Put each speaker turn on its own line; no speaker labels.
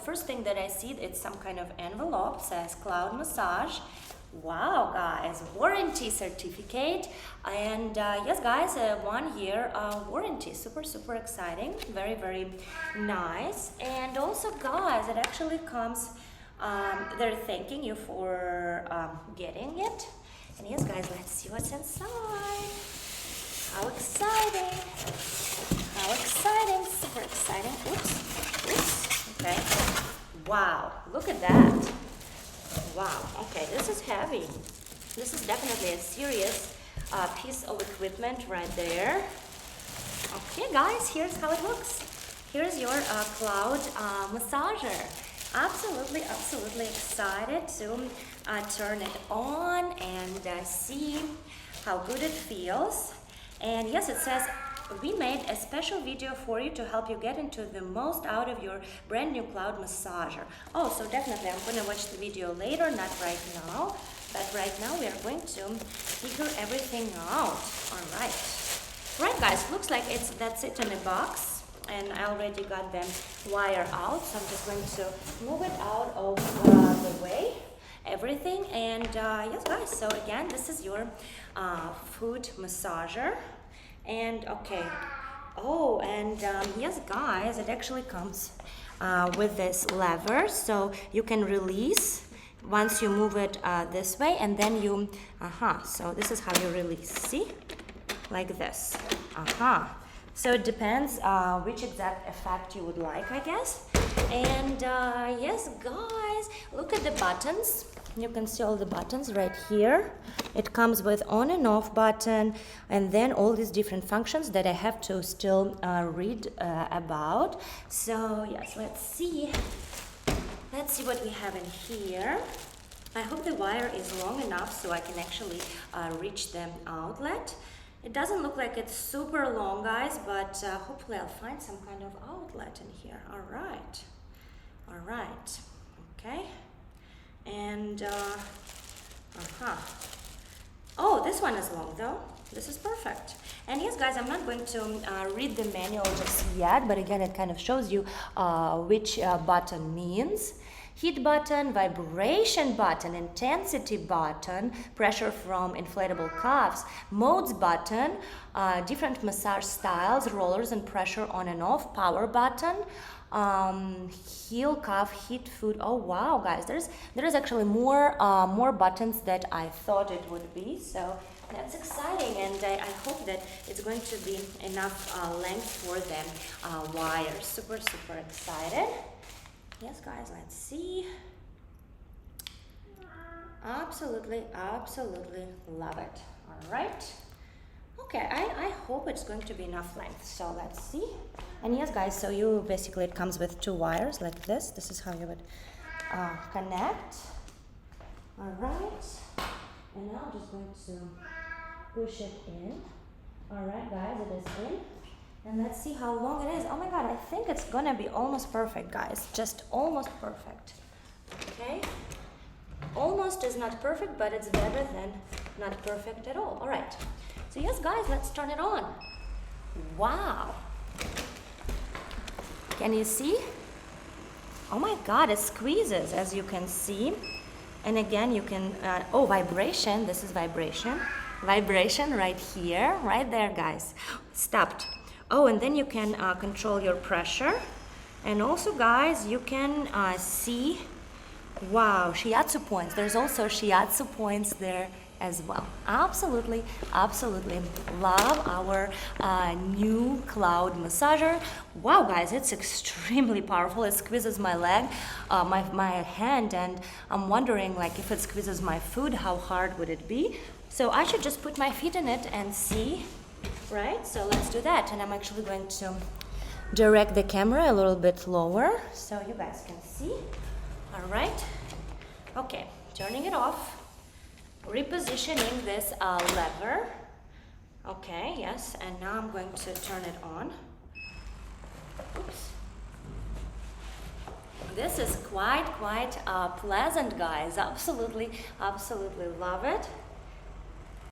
first thing that I see, it's some kind of envelope, says Cloud Massage. Wow, guys, warranty certificate. And yes, guys, 1 year warranty. Super, super exciting. Very, very nice. And also, guys, it actually comes, they're thanking you for getting it. And yes, guys, let's see what's inside. How exciting. How exciting. Super exciting. Oops. Oops. Okay. Wow. Look at that. Wow. Okay, this is heavy. This is definitely a serious piece of equipment right there. Okay, guys, here's how it looks. Here's your cloud massager. Absolutely, absolutely excited to turn it on and see how good it feels. And yes, it says, we made a special video for you to help you get into the most out of your brand new cloud massager. Oh, so definitely I'm gonna watch the video later, not right now. But right now we are going to figure everything out. All right. Right, guys, looks like that's it in a box. And I already got them wire out, so I'm just going to move it out of the way, everything. And yes, guys, so again, this is your foot massager. And okay, oh, and yes, guys, it actually comes with this lever, so you can release once you move it this way, and then you, so this is how you release, see, like this, so it depends which exact effect you would like, I guess. And yes, guys, look at the buttons. You can see all the buttons right here. It comes with on and off button, and then all these different functions that I have to still read about. So yes, let's see what we have in here. I hope the wire is long enough so I can actually reach the outlet. It doesn't look like it's super long, guys, but hopefully I'll find some kind of outlet in here. All right, okay. And oh, this one is long though. This is perfect. And yes, guys, I'm not going to read the manual just yet, but again, it kind of shows you which button means. Heat button, vibration button, intensity button, pressure from inflatable cuffs, modes button, different massage styles, rollers and pressure on and off, power button, heel, cuff, heat, foot. Oh wow, guys, there is actually more buttons that I thought it would be. So that's exciting, and I hope that it's going to be enough length for the wires. Super excited. Yes, guys, let's see. Absolutely love it. All right. Okay, I hope it's going to be enough length. So let's see. And yes, guys, so you basically, it comes with 2 wires like this. This is how you would connect. All right. And now I'm just going to push it in. All right, guys, it is in. And let's see how long it is. Oh my God, I think it's gonna be almost perfect, guys. Just almost perfect. Okay? Almost is not perfect, but it's better than not perfect at all. All right. So yes, guys, let's turn it on. Wow. Can you see? Oh my God, it squeezes, as you can see. And again, you can, oh, vibration. This is vibration. Vibration right here, right there, guys. Stopped. Oh, and then you can control your pressure. And also, guys, you can see, wow, shiatsu points. There's also shiatsu points there as well. Absolutely love our new cloud massager. Wow, guys, it's extremely powerful. It squeezes my leg, my hand, and I'm wondering, like, if it squeezes my foot, how hard would it be? So I should just put my feet in it and see. Right, so let's do that. And I'm actually going to direct the camera a little bit lower so you guys can see. All right. Okay, turning it off. Repositioning this lever. Okay, yes, and now I'm going to turn it on. Oops. This is quite pleasant, guys. Absolutely love it.